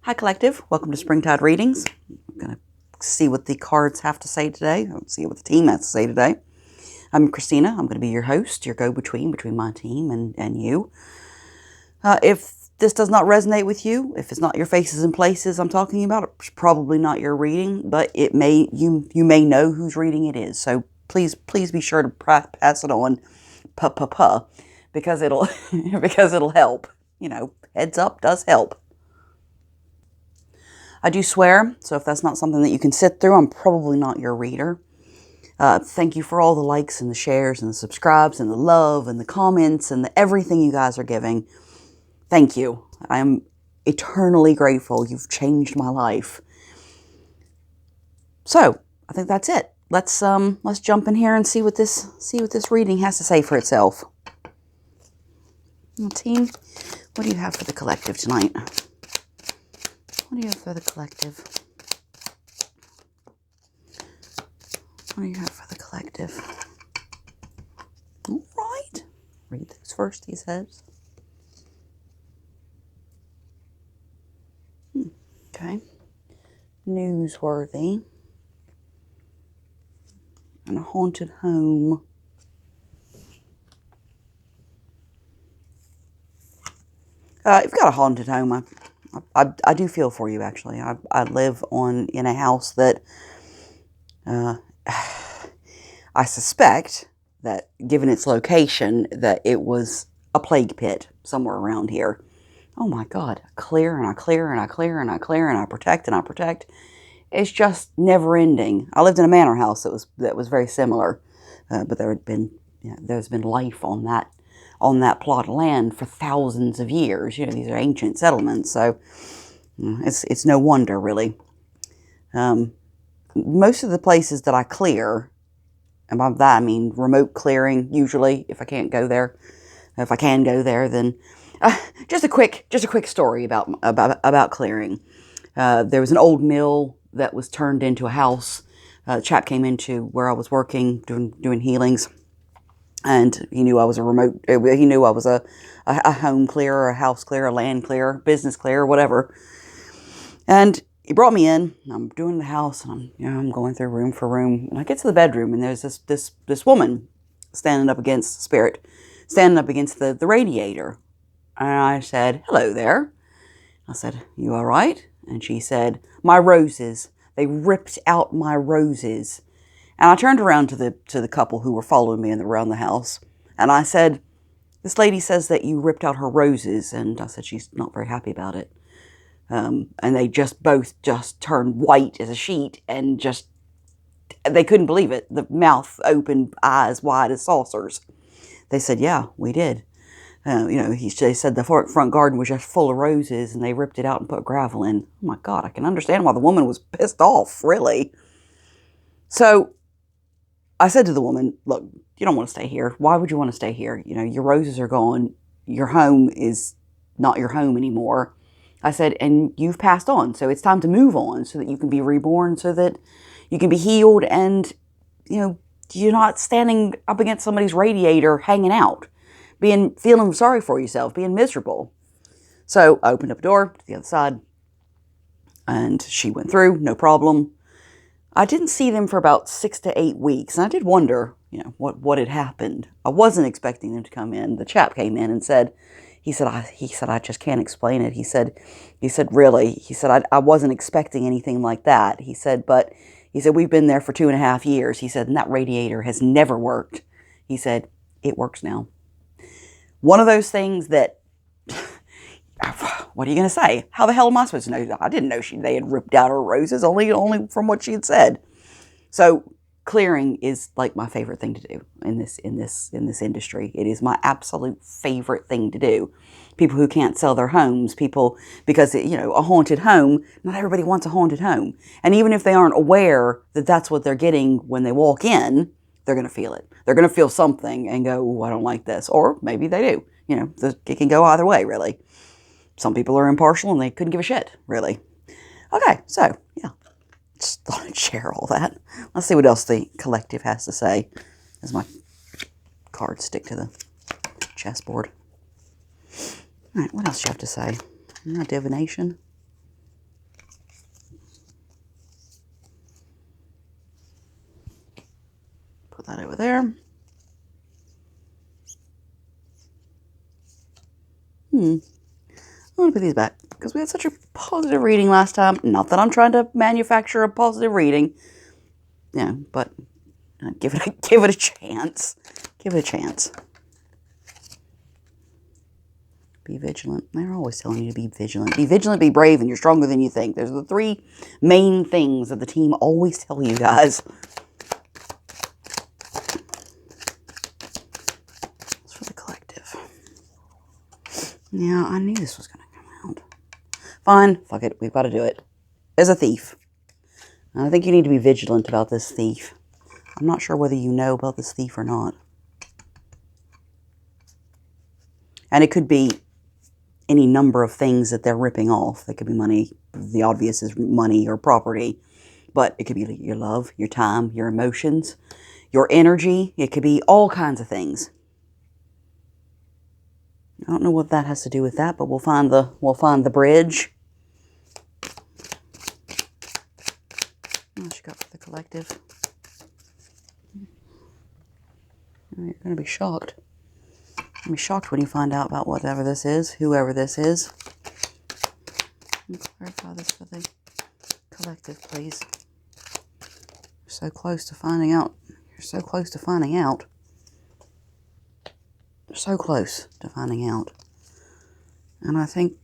Hi Collective, welcome to Springtide Readings. I'm going to see what the cards have to say today. See what the team has to say today. I'm Christina. I'm going to be your host, your go-between between my team and you. If this does not resonate with you, if it's not your faces and places I'm talking about, it's probably not your reading, but it may you may know whose reading it is. So please be sure to pass it on, because it'll because it'll help. You know, heads up does help. I do swear, so if that's not something that you can sit through, I'm probably not your reader. Thank you for all the likes and the shares and the subscribes and the love and the comments and everything you guys are giving. Thank you. I am eternally grateful. You've changed my life. So I think that's it. Let's jump in here and see what this reading has to say for itself. Well, team, what do you have for the collective tonight? What do you have for the collective? What do you have for the collective? All right. Read those first, he says. Okay. Newsworthy. And a haunted home. If you've got a haunted home, I do feel for you, actually. I live in a house that I suspect that, given its location, that it was a plague pit somewhere around here. Oh my God, I clear and I clear and I clear and I clear and I protect and I protect. It's just never ending. I lived in a manor house that was very similar, but there's been life on that plot of land for thousands of years. You know, these are ancient settlements, so it's no wonder, really. Most of the places that I clear, and by that I mean remote clearing, usually, if I can't go there. If I can go there, then just a quick story about clearing. There was an old mill that was turned into a house. A chap came into where I was working, doing healings, and he knew I was he knew I was a home clearer, a house clearer, a land clearer, business clearer, whatever. And he brought me in. I'm doing the house, and I'm going through room for room, and I get to the bedroom, and there's this woman standing up against the radiator. And I said, "Hello there." I said, "You all right?" And she said, "My roses. They ripped out my roses." And I turned around to the couple who were following me around the house, and I said, "This lady says that you ripped out her roses." And I said, "She's not very happy about it." And they both turned white as a sheet, and they couldn't believe it. The mouth open, eyes wide as saucers. They said, "Yeah, we did." They said the front garden was just full of roses, and they ripped it out and put gravel in. Oh my God, I can understand why the woman was pissed off, really. So I said to the woman, "Look, you don't want to stay here. Why would you want to stay here? Your roses are gone. Your home is not your home anymore." I said, "And you've passed on, so it's time to move on so that you can be reborn, so that you can be healed, and, you're not standing up against somebody's radiator hanging out, feeling sorry for yourself, being miserable." So I opened up a door to the other side, and she went through, no problem. I didn't see them for about 6 to 8 weeks, and I did wonder, what had happened. I wasn't expecting them to come in. The chap came in and said, he said, "I just can't explain it." He said, "Really?" He said, I wasn't expecting anything like that." He said, "We've been there for 2.5 years." He said, "And that radiator has never worked." He said, "It works now." One of those things that, what are you going to say? How the hell am I supposed to know? I didn't know they had ripped out her roses, only from what she had said. So clearing is like my favorite thing to do in this industry. It is my absolute favorite thing to do. People who can't sell their homes, because a haunted home, not everybody wants a haunted home. And even if they aren't aware that that's what they're getting when they walk in, they're going to feel it. They're going to feel something and go, "Oh, I don't like this." Or maybe they do. It can go either way, really. Some people are impartial and they couldn't give a shit, really. Okay, so, yeah. Just thought I'd share all that. Let's see what else the collective has to say as my cards stick to the chessboard. All right, what else do you have to say? Divination. Put that over there. I'm going to put these back because we had such a positive reading last time. Not that I'm trying to manufacture a positive reading. Yeah, but give it a chance. Give it a chance. Be vigilant. They're always telling you to be vigilant. Be vigilant, be brave, and you're stronger than you think. There's the 3 main things that the team always tell you guys. It's for the collective. Yeah, I knew this was going to come out. Fine. Fuck it. We've got to do it. There's a thief. And I think you need to be vigilant about this thief. I'm not sure whether you know about this thief or not. And it could be any number of things that they're ripping off. They could be money. The obvious is money or property. But it could be your love, your time, your emotions, your energy. It could be all kinds of things. I don't know what that has to do with that, but we'll find the bridge. What you got for the collective? You're going to be shocked. You'll be shocked when you find out about whatever this is, whoever this is. Clarify this for the collective, please. You're so close to finding out. You're so close to finding out. You're so close to finding out. And I think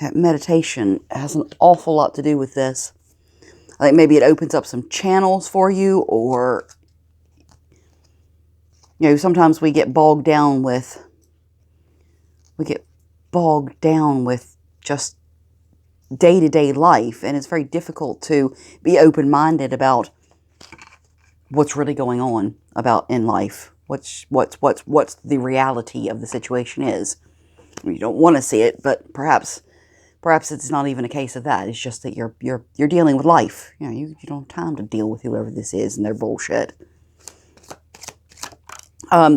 that meditation has an awful lot to do with this. I think maybe it opens up some channels for you, or sometimes we get bogged down with just day-to-day life, and it's very difficult to be open-minded about what's really going on in life. What's the reality of the situation is. You don't want to see it, but perhaps it's not even a case of that. It's just that you're dealing with life. You don't have time to deal with whoever this is and their bullshit.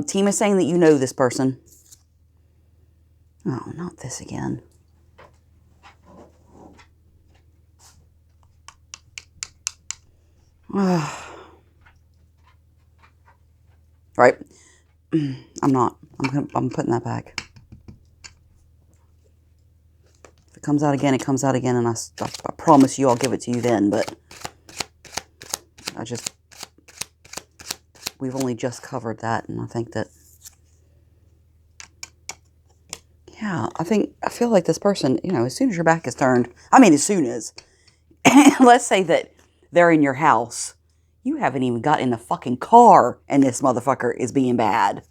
Team is saying that you know this person. Oh, not this again. Right. I'm not. I'm putting that back. If it comes out again, it comes out again, and I promise you I'll give it to you then, but we've only just covered that, and I think that, yeah, I feel like this person, as soon as your back is turned, as soon as, let's say that they're in your house, you haven't even got in the fucking car, and this motherfucker is being bad.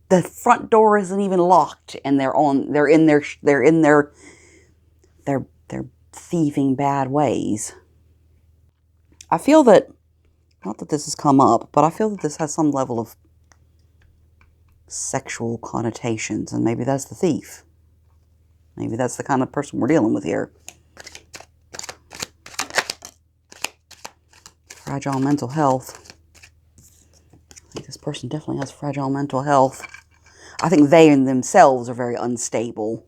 The front door isn't even locked, and they're in their thieving bad ways. I feel that, not that this has come up, but I feel that this has some level of sexual connotations, and maybe that's the thief. Maybe that's the kind of person we're dealing with here. Fragile mental health. I think this person definitely has fragile mental health. I think they in themselves are very unstable.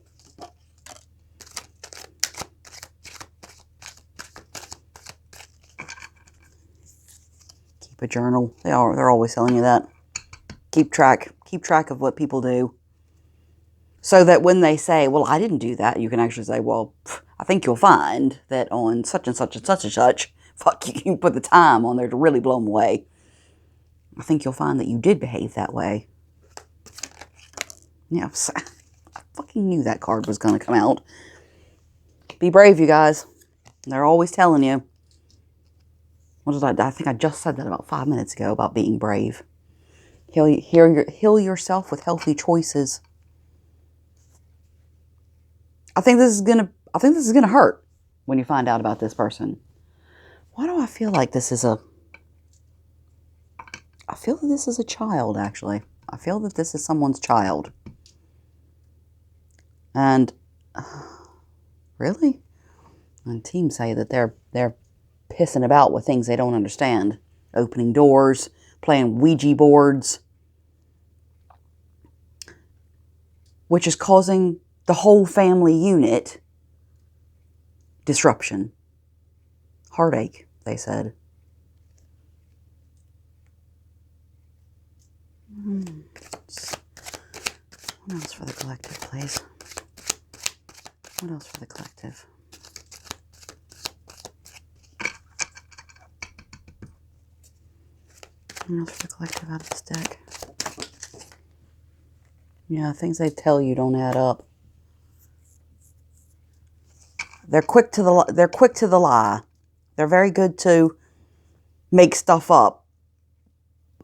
Keep a journal. They're always telling you that. Keep track of what people do. So that when they say, well, I didn't do that, you can actually say, well, I think you'll find that on such and such and such and such, fuck, you can put the time on there to really blow them away. I think you'll find that you did behave that way. Yeah, I fucking knew that card was going to come out. Be brave, you guys. They're always telling you. What did I think I just said that about 5 minutes ago about being brave. Heal yourself with healthy choices. I think this is gonna hurt when you find out about this person. Why do I feel like this is I feel that this is a child, actually. I feel that this is someone's child. And really? And teams say that they're pissing about with things they don't understand. Opening doors, playing Ouija boards, which is causing the whole family unit disruption, heartache. they said. What else for the collective, please? What else for the collective? What else for the collective out of this deck? Yeah, things they tell you don't add up. They're quick to the lie. They're very good to make stuff up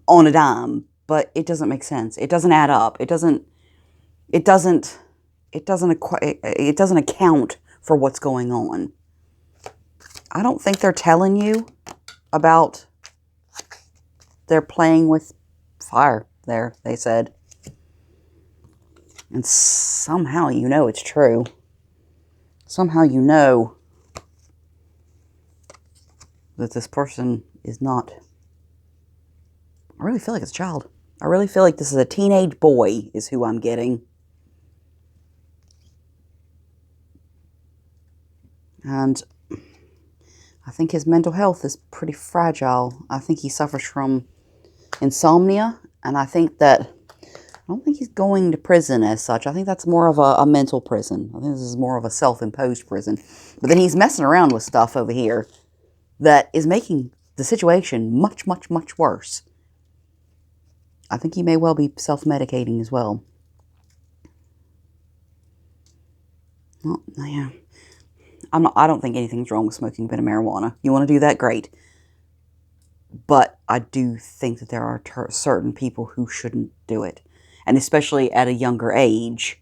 on a dime, but it doesn't make sense. It doesn't add up. It doesn't account for what's going on. I don't think they're telling you about they're playing with fire there, they said. And somehow you know it's true. Somehow you know that this person is not... I really feel like it's a child. I really feel like this is a teenage boy is who I'm getting. And I think his mental health is pretty fragile. I think he suffers from insomnia. And I think that... I don't think he's going to prison as such. I think that's more of a mental prison. I think this is more of a self-imposed prison. But then he's messing around with stuff over here that is making the situation much, much, much worse. I think he may well be self-medicating as well. Well, yeah. I don't think anything's wrong with smoking a bit of marijuana. You want to do that? Great. But I do think that there are certain people who shouldn't do it. And especially at a younger age.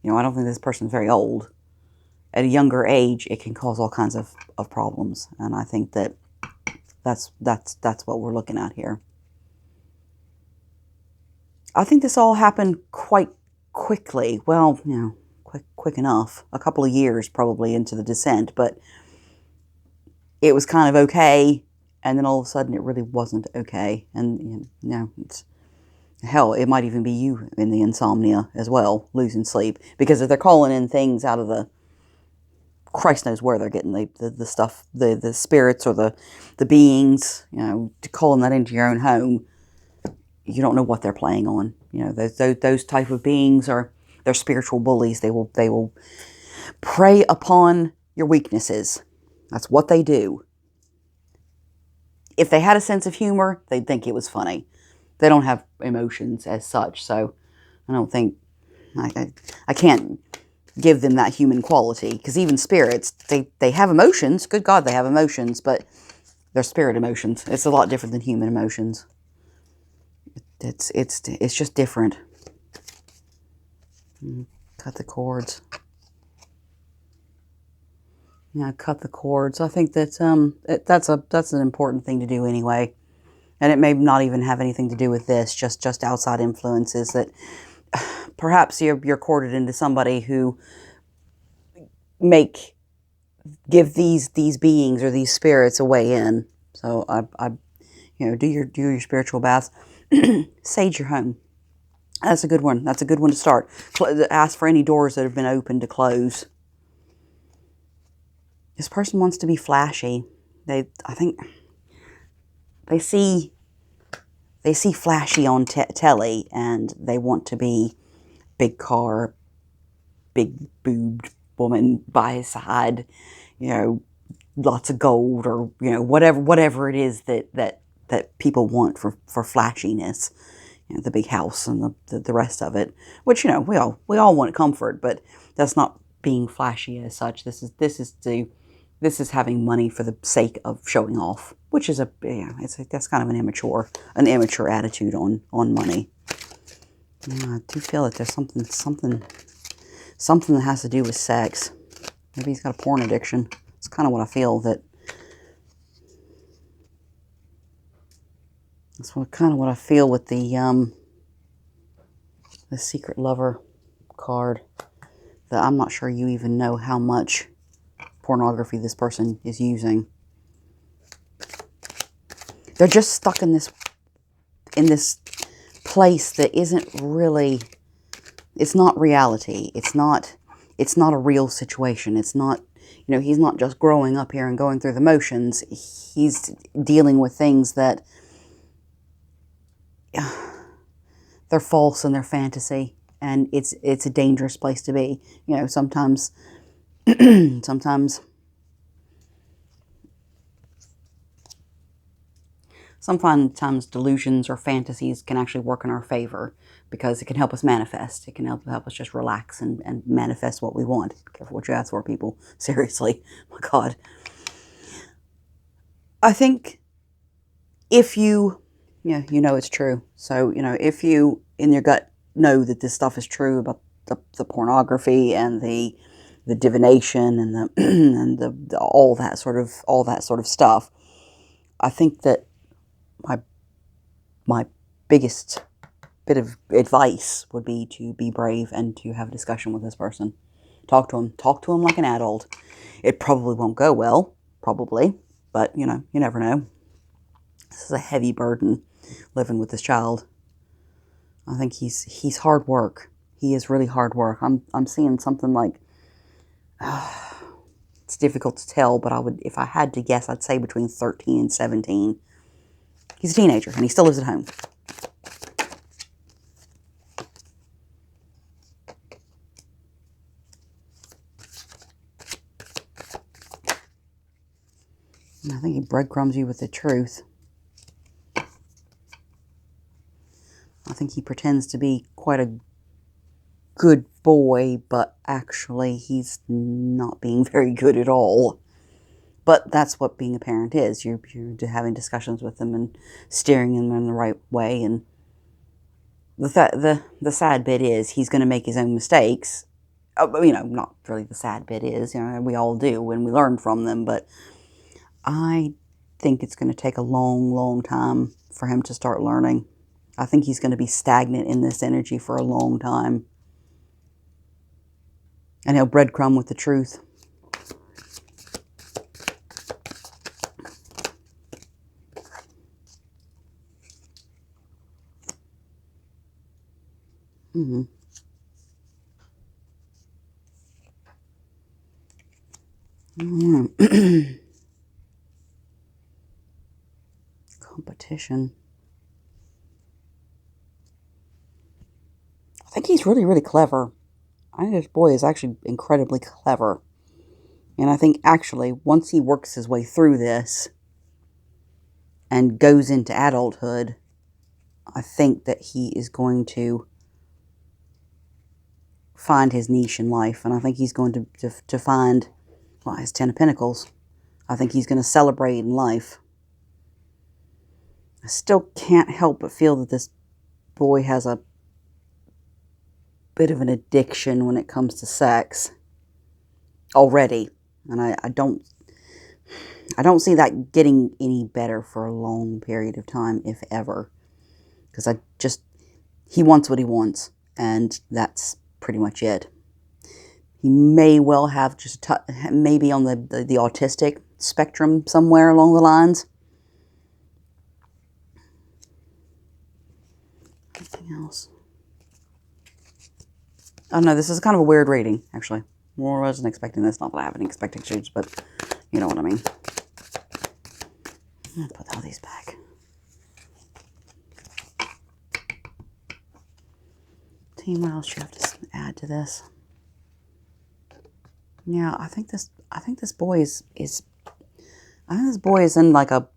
You know, I don't think this person's very old. At a younger age, it can cause all kinds of problems. And I think that that's what we're looking at here. I think this all happened quite quickly. Well, you know, quick enough. A couple of years probably into the descent. But it was kind of okay. And then all of a sudden it really wasn't okay. And, you know, it's... Hell, it might even be you in the insomnia as well, losing sleep. Because if they're calling in things out of the... Christ knows where they're getting the stuff, the spirits or the beings, you know, calling that into your own home, you don't know what they're playing on. You know, those type of beings they're spiritual bullies. They will prey upon your weaknesses. That's what they do. If they had a sense of humor, they'd think it was funny. They don't have emotions as such, so I don't think... I can't give them that human quality, because even spirits, they have emotions. Good God, they have emotions, but they're spirit emotions. It's a lot different than human emotions. It's just different. Cut the cords. Yeah, cut the cords. I think that that's an important thing to do anyway. And it may not even have anything to do with this, just outside influences that perhaps you're courted into somebody who give these beings or these spirits a way in. So I you know, do your spiritual baths. Sage your home. That's a good one. That's a good one to start. Ask for any doors that have been opened to close. This person wants to be flashy. I think they see flashy on telly, and they want to be big car, big boobed woman by his side, you know, lots of gold, or, you know, whatever it is that people want for flashiness. You know, the big house and the rest of it, which, you know, we all want comfort, but that's not being flashy as such. This is having money for the sake of showing off, which is that's kind of an immature attitude on money. Yeah, I do feel that there's something that has to do with sex. Maybe he's got a porn addiction. It's kind of what I feel that. That's kind of what I feel with the secret lover card. That I'm not sure you even know how much pornography this person is using. They're just stuck in this place that isn't really... It's not reality. It's not it's not a real situation. It's not, you know, he's not just growing up here and going through the motions. He's dealing with things that they're false and they're fantasy, and it's a dangerous place to be. You know, sometimes sometimes delusions or fantasies can actually work in our favor, because it can help us manifest. It can help us just relax and manifest what we want. Be careful what you ask for, people. Seriously. Oh my God. I think if you know it's true. So, you know, if you in your gut know that this stuff is true about the pornography and the divination and the and the all that sort of stuff, I think that my biggest bit of advice would be to be brave and to have a discussion with this person. Talk to him like an adult. It probably won't go well, probably, but you know, you never know. This is a heavy burden, living with this child. I think he's hard work. He is really hard work. I'm seeing something like, it's difficult to tell, but if I had to guess, I'd say between 13 and 17. He's a teenager and he still lives at home. And I think he breadcrumbs you with the truth. I think he pretends to be quite a good boy, but actually he's not being very good at all. But that's what being a parent is. You're having discussions with them and steering them in the right way. And the sad bit is he's going to make his own mistakes. You know, not really the sad bit is, you know, we all do when we learn from them. But I think it's going to take a long, long time for him to start learning. I think he's going to be stagnant in this energy for a long time. And he'll breadcrumb with the truth. Mm-hmm. Competition. I think he's really, really clever. I think this boy is actually incredibly clever. And I think actually once he works his way through this and goes into adulthood, I think that he is going to find his niche in life. And I think he's going to find, well, his 10 of Pentacles. I think he's going to celebrate in life. I still can't help but feel that this boy has a bit of an addiction when it comes to sex already. And I don't see that getting any better for a long period of time, if ever. Because he wants what he wants, and that's pretty much it. He may well have just maybe on the autistic spectrum somewhere along the lines. Anything else? Oh no, this is kind of a weird reading, actually. Well, I wasn't expecting this. Not that I have any expectations, but you know what I mean. I'm going to put all these back. Team, what else do you have to add to this? Yeah, I think this boy is in like a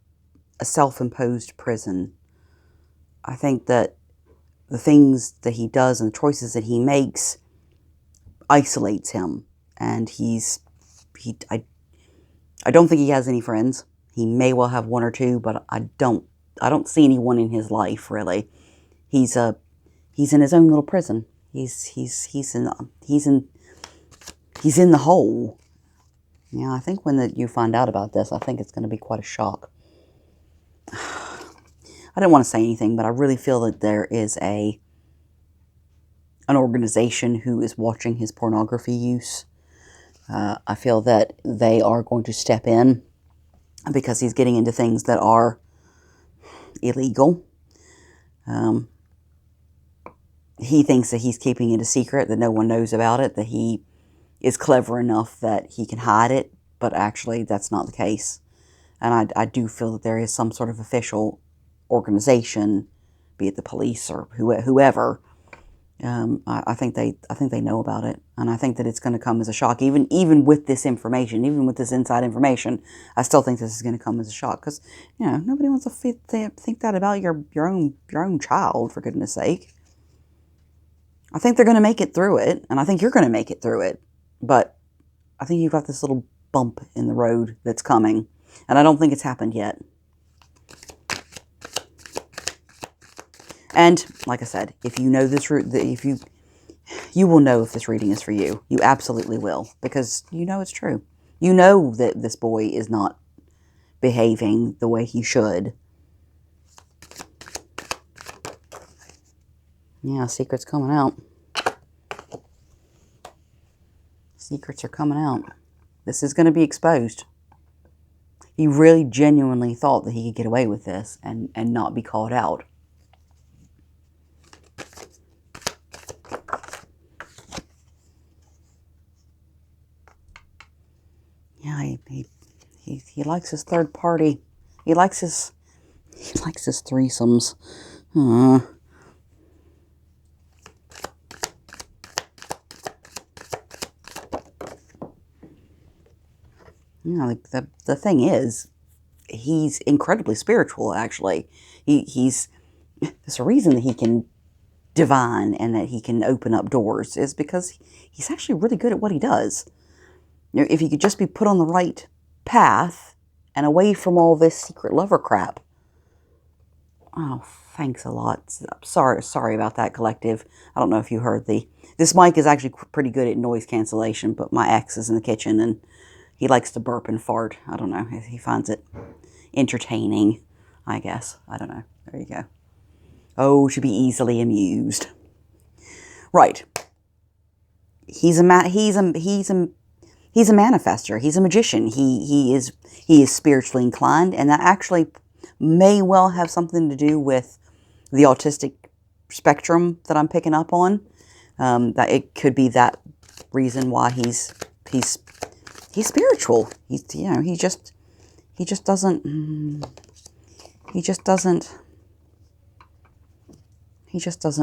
self-imposed prison. I think that the things that he does and the choices that he makes isolates him, and I don't think he has any friends. He may well have one or two, but I don't see anyone in his life really. He's in his own little prison. He's in the hole. Yeah, I think when you find out about this, I think it's going to be quite a shock. I don't want to say anything, but I really feel that there is an organization who is watching his pornography use. I feel that they are going to step in because he's getting into things that are illegal. He thinks that he's keeping it a secret, that no one knows about it, that he is clever enough that he can hide it, but actually that's not the case. And I do feel that there is some sort of official organization, be it the police or whoever. I think they know about it, and I think that it's going to come as a shock. Even with this information, even with this inside information, I still think this is going to come as a shock, because nobody wants to think that about your own child, for goodness sake. I think they're going to make it through it, and I think you're going to make it through it, but I think you've got this little bump in the road that's coming, and I don't think it's happened yet. And like I said, if you know this, you will know if this reading is for you. You absolutely will, because you know it's true. You know that this boy is not behaving the way he should. Yeah, secrets coming out. Secrets are coming out. This is going to be exposed. He really genuinely thought that he could get away with this and not be called out. Yeah, he likes his third party. He likes his threesomes. Like the thing is, he's incredibly spiritual, actually. There's a reason that he can divine and that he can open up doors, is because he's actually really good at what he does. If he could just be put on the right path and away from all this secret lover crap. Oh, thanks a lot. Sorry about that, collective. I don't know if you heard this mic is actually pretty good at noise cancellation, but my ex is in the kitchen and he likes to burp and fart. I don't know. He finds it entertaining, I guess. I don't know. There you go. Oh, should be easily amused. Right. He's a manifester. He's a magician. He is spiritually inclined, and that actually may well have something to do with the autistic spectrum that I'm picking up on. That it could be that reason why he's spiritual. He just doesn't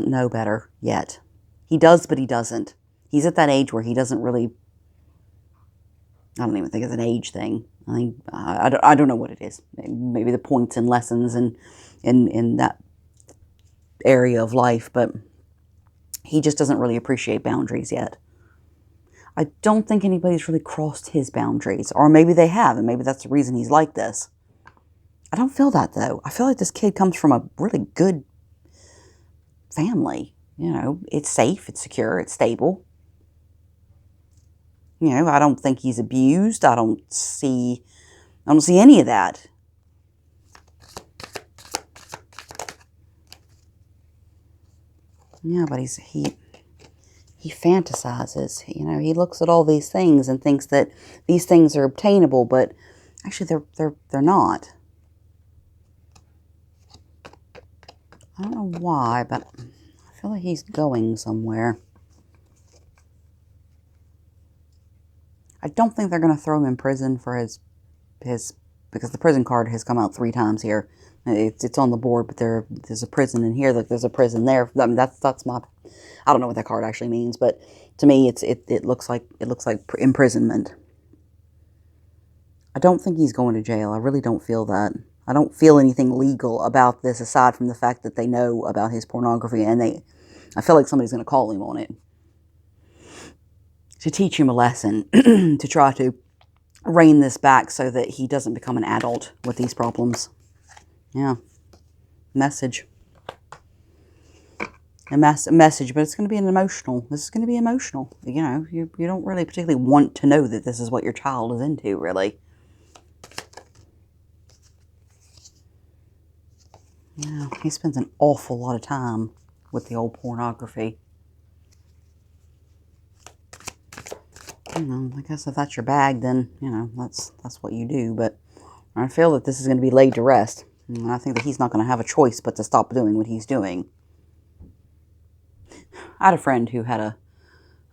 know better yet. He does, but he doesn't. He's at that age where he doesn't really. I don't even think it's an age thing. I don't know what it is. Maybe the points and lessons and in that area of life, but he just doesn't really appreciate boundaries yet. I don't think anybody's really crossed his boundaries, or maybe they have, and maybe that's the reason he's like this. I don't feel that, though. I feel like this kid comes from a really good family. It's safe, it's secure, it's stable. I don't think he's abused. I don't see any of that. Yeah, but he fantasizes. He looks at all these things and thinks that these things are obtainable, but actually they're not. I don't know why, but I feel like he's going somewhere. I don't think they're going to throw him in prison for his because the prison card has come out 3 times here. It's on the board, but there's a prison in here. There's a prison there. I mean, that's my. I don't know what that card actually means, but to me, it looks like imprisonment. I don't think he's going to jail. I really don't feel that. I don't feel anything legal about this aside from the fact that they know about his pornography, and I feel like somebody's going to call him on it to teach him a lesson, to try to rein this back so that he doesn't become an adult with these problems. Yeah. Message. A message, but it's going to be this is going to be emotional. You don't really particularly want to know that this is what your child is into, really. Yeah, he spends an awful lot of time with the old pornography. I guess if that's your bag, then, that's what you do. But I feel that this is going to be laid to rest. And I think that he's not going to have a choice but to stop doing what he's doing. I had a friend who had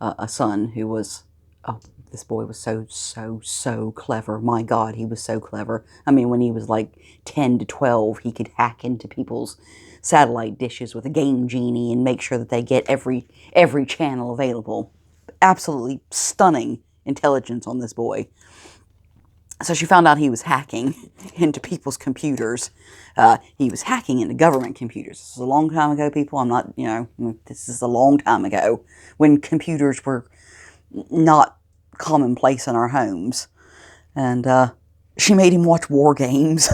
a son who was Oh, this boy was so clever. My God, he was so clever. I mean, when he was like 10 to 12, he could hack into people's satellite dishes with a game genie and make sure that they get every channel available. Absolutely stunning intelligence on this boy. So she found out he was hacking into people's computers. He was hacking into government computers. This is a long time ago, people. I'm not, this is a long time ago when computers were not commonplace in our homes. And she made him watch war games.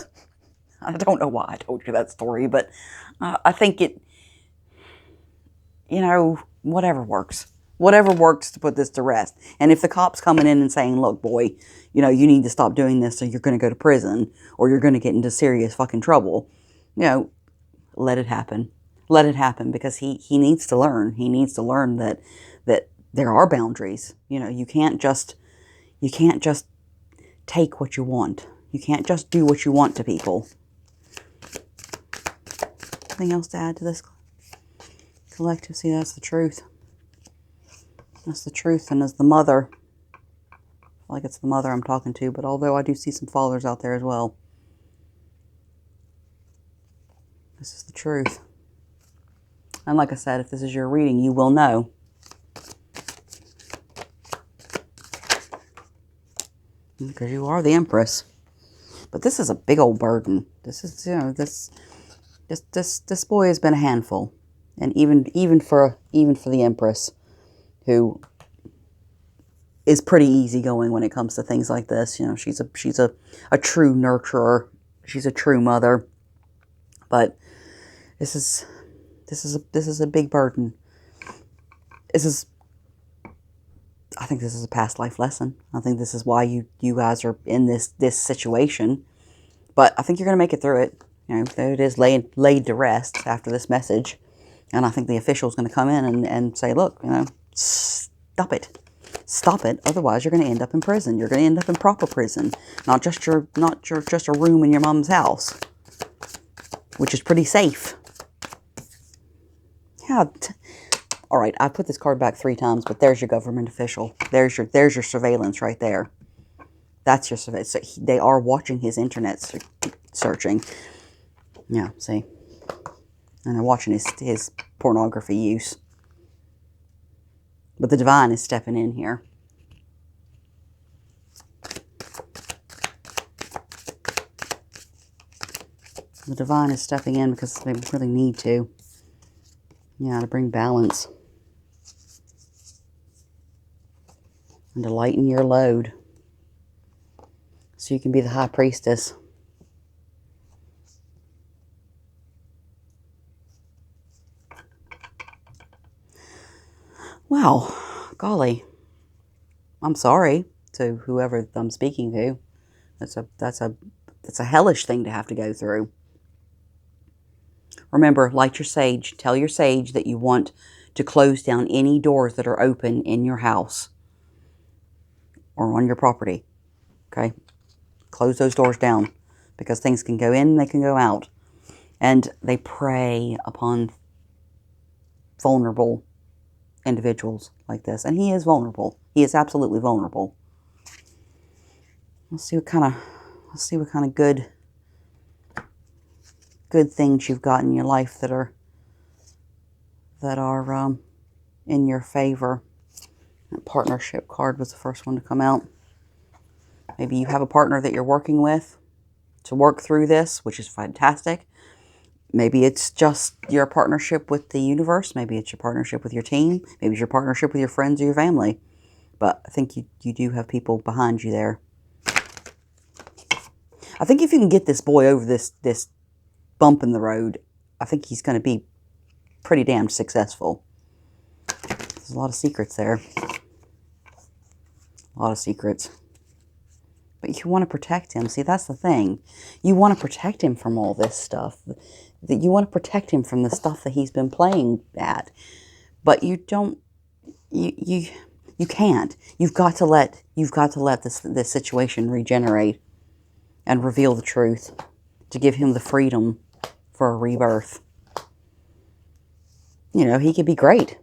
I don't know why I told you that story, but I think it, whatever works. Whatever works to put this to rest. And if the cop's coming in and saying, look, boy, you need to stop doing this or you're going to go to prison or you're going to get into serious fucking trouble, let it happen. Let it happen because he needs to learn. He needs to learn that there are boundaries. You can't just take what you want. You can't just do what you want to people. Anything else to add to this collective? See, that's the truth. That's the truth. And as the mother, I feel like it's the mother I'm talking to, but although I do see some fathers out there as well, this is the truth. And like I said, if this is your reading, you will know. Because you are the Empress. But this is a big old burden. This is, this boy has been a handful. And even for the Empress, who is pretty easygoing when it comes to things like this. She's a true nurturer. She's a true mother. But this is a big burden. I think this is a past life lesson. I think this is why you guys are in this situation. But I think you're going to make it through it. There it is laid to rest after this message. And I think the official's going to come in and say, look, stop it. Stop it. Otherwise, you're going to end up in prison. You're going to end up in proper prison. Not just a room in your mom's house, which is pretty safe. Yeah. All right. I put this card back 3 times, but there's your government official. There's your surveillance right there. That's your surveillance. So they are watching his internet searching. Yeah. See. And they're watching his pornography use. But the divine is stepping in here. The divine is stepping in because they really need to. Yeah, to bring balance. And to lighten your load. So you can be the high priestess. Wow, golly, I'm sorry to whoever I'm speaking to. That's a hellish thing to have to go through. Remember, light your sage. Tell your sage that you want to close down any doors that are open in your house or on your property. Okay, close those doors down because things can go in, they can go out, and they prey upon vulnerable individuals like this. And he is vulnerable. He is absolutely vulnerable. Let's see what kind of good things you've got in your life that are in your favor. That partnership card was the first one to come out. Maybe you have a partner that you're working with to work through this, which is fantastic. Maybe it's just your partnership with the universe. Maybe it's your partnership with your team. Maybe it's your partnership with your friends or your family. But I think you do have people behind you there. I think if you can get this boy over this bump in the road, I think he's going to be pretty damn successful. There's a lot of secrets there. A lot of secrets. But you want to protect him. See, that's the thing. You want to protect him from all this stuff. You want to protect him from the stuff that he's been playing at. But you don't. You can't. You've got to let this situation regenerate and reveal the truth to give him the freedom for a rebirth. He could be great.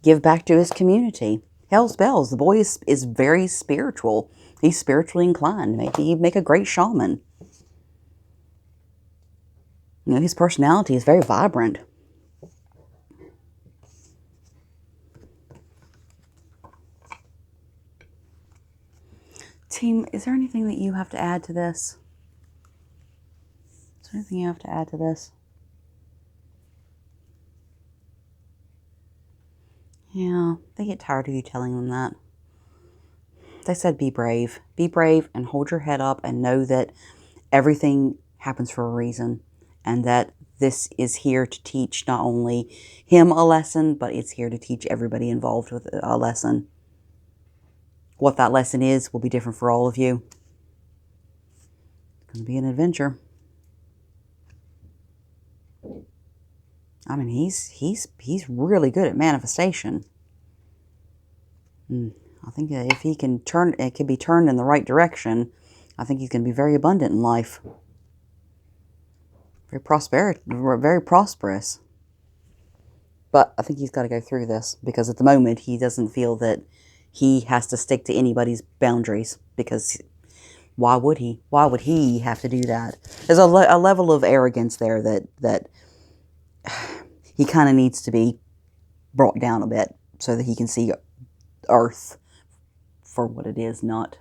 Give back to his community. Hell's bells. The boy is very spiritual. He's spiritually inclined. Maybe he'd make a great shaman. You know, his personality is very vibrant. Team, is there anything that you have to add to this? Is there anything you have to add to this? Yeah, they get tired of you telling them that. They said be brave. Be brave and hold your head up and know that everything happens for a reason, and that this is here to teach not only him a lesson, but it's here to teach everybody involved with a lesson. What that lesson is will be different for all of you. It's going to be an adventure. I mean, he's really good at manifestation. I think that if he can turn, it can be turned in the right direction. I think he's going to be very abundant in life. Very prosperous. But I think he's got to go through this, because at the moment he doesn't feel that he has to stick to anybody's boundaries, because why would he? Why would he have to do that? There's a level of arrogance there that he kind of needs to be brought down a bit so that he can see Earth for what it is, not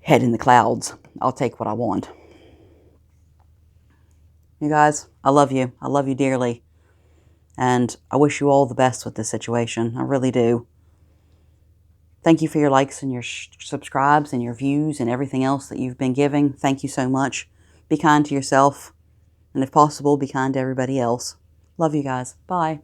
head in the clouds. I'll take what I want. You guys, I love you. I love you dearly. And I wish you all the best with this situation. I really do. Thank you for your likes and your subscribes and your views and everything else that you've been giving. Thank you so much. Be kind to yourself. And if possible, be kind to everybody else. Love you guys. Bye.